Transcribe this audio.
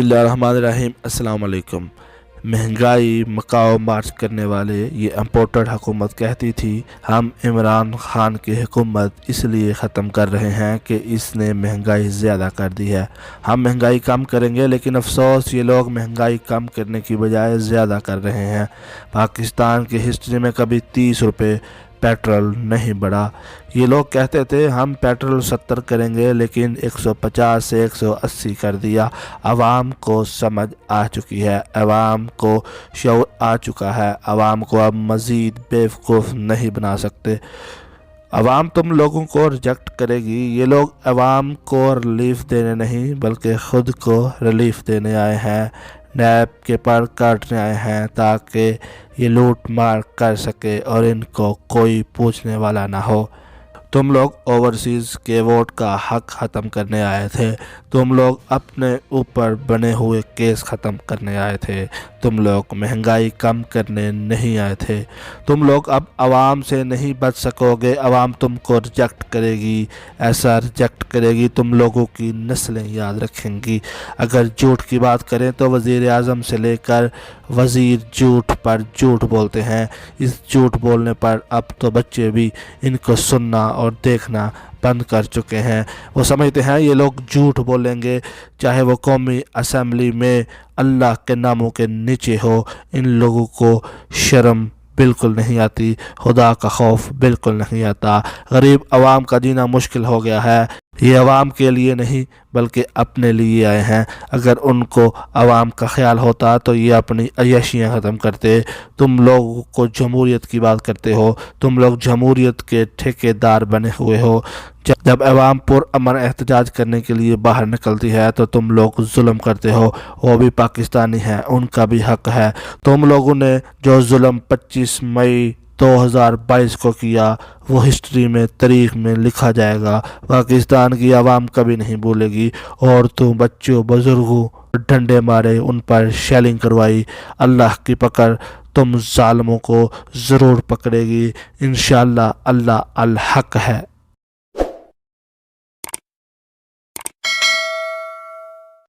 बिस्मिल्लाहिर्रहमानिर्रहीम। अस्सलाम वालेकुम। महंगाई मकाओ मार्च करने वाले ये इम्पोर्टेड हुकूमत कहती थी हम इमरान खान की हुकूमत इसलिए ख़त्म कर रहे हैं कि इसने महंगाई ज़्यादा कर दी है। हम महंगाई कम करेंगे, लेकिन अफसोस ये लोग महंगाई कम करने की बजाय ज़्यादा कर रहे हैं। पाकिस्तान की हिस्ट्री में कभी 30 रुपये पेट्रोल नहीं बढ़ा। ये लोग कहते थे हम पेट्रोल 70 करेंगे, लेकिन 150 से 180 कर दिया। आवाम को समझ आ चुकी है, आवाम को शऊर आ चुका है। आवाम को अब मज़ीद बेवकूफ़ नहीं बना सकते। आवाम तुम लोगों को रिजेक्ट करेगी। ये लोग आवाम को रिलीफ देने नहीं बल्कि ख़ुद को रिलीफ देने आए हैं। नैब के पर काटने आए हैं ताकि ये लूट मार कर सके और इनको कोई पूछने वाला ना हो। तुम लोग ओवरसीज़ के वोट का हक ख़त्म करने आए थे। तुम लोग अपने ऊपर बने हुए केस ख़त्म करने आए थे। तुम लोग महंगाई कम करने नहीं आए थे। तुम लोग अब आवाम से नहीं बच सकोगे। आवाम तुमको रिजेक्ट करेगी, ऐसा रिजेक्ट करेगी तुम लोगों की नस्लें याद रखेंगी। अगर झूठ की बात करें तो वज़ीर आज़म से लेकर वज़ीर झूठ पर झूठ बोलते हैं। इस झूठ बोलने पर अब तो बच्चे भी इनको सुनना और देखना बंद कर चुके हैं। वो समझते हैं ये लोग झूठ बोलेंगे चाहे वो कौमी असम्बली में अल्लाह के नामों के नीचे हो। इन लोगों को शर्म बिल्कुल नहीं आती, खुदा का खौफ बिल्कुल नहीं आता। गरीब आवाम का जीना मुश्किल हो गया है। ये आवाम के लिए नहीं बल्कि अपने लिए आए हैं। अगर उनको आवाम का ख्याल होता तो ये अपनी अय्याशियाँ ख़त्म करते। तुम लोग को जमहूरियत की बात करते हो, तुम लोग जमहूरियत के ठेकेदार बने हुए हो। जब अवाम पुरअमन एहतजाज करने के लिए बाहर निकलती है तो तुम लोग जुल्म करते हो। वो भी पाकिस्तानी हैं, उनका भी हक है। तुम लोगों ने जो जुल्म 25 मई 2022 को किया वो हिस्ट्री में तारीख में लिखा जाएगा। पाकिस्तान की आवाम कभी नहीं भूलेगी। और तुम बच्चों बुजुर्गों डंडे मारे, उन पर शेलिंग करवाई। अल्लाह की पकड़ तुम जालिमों को ज़रूर पकड़ेगी। इंशाअल्लाह अल्लाह अल हक है।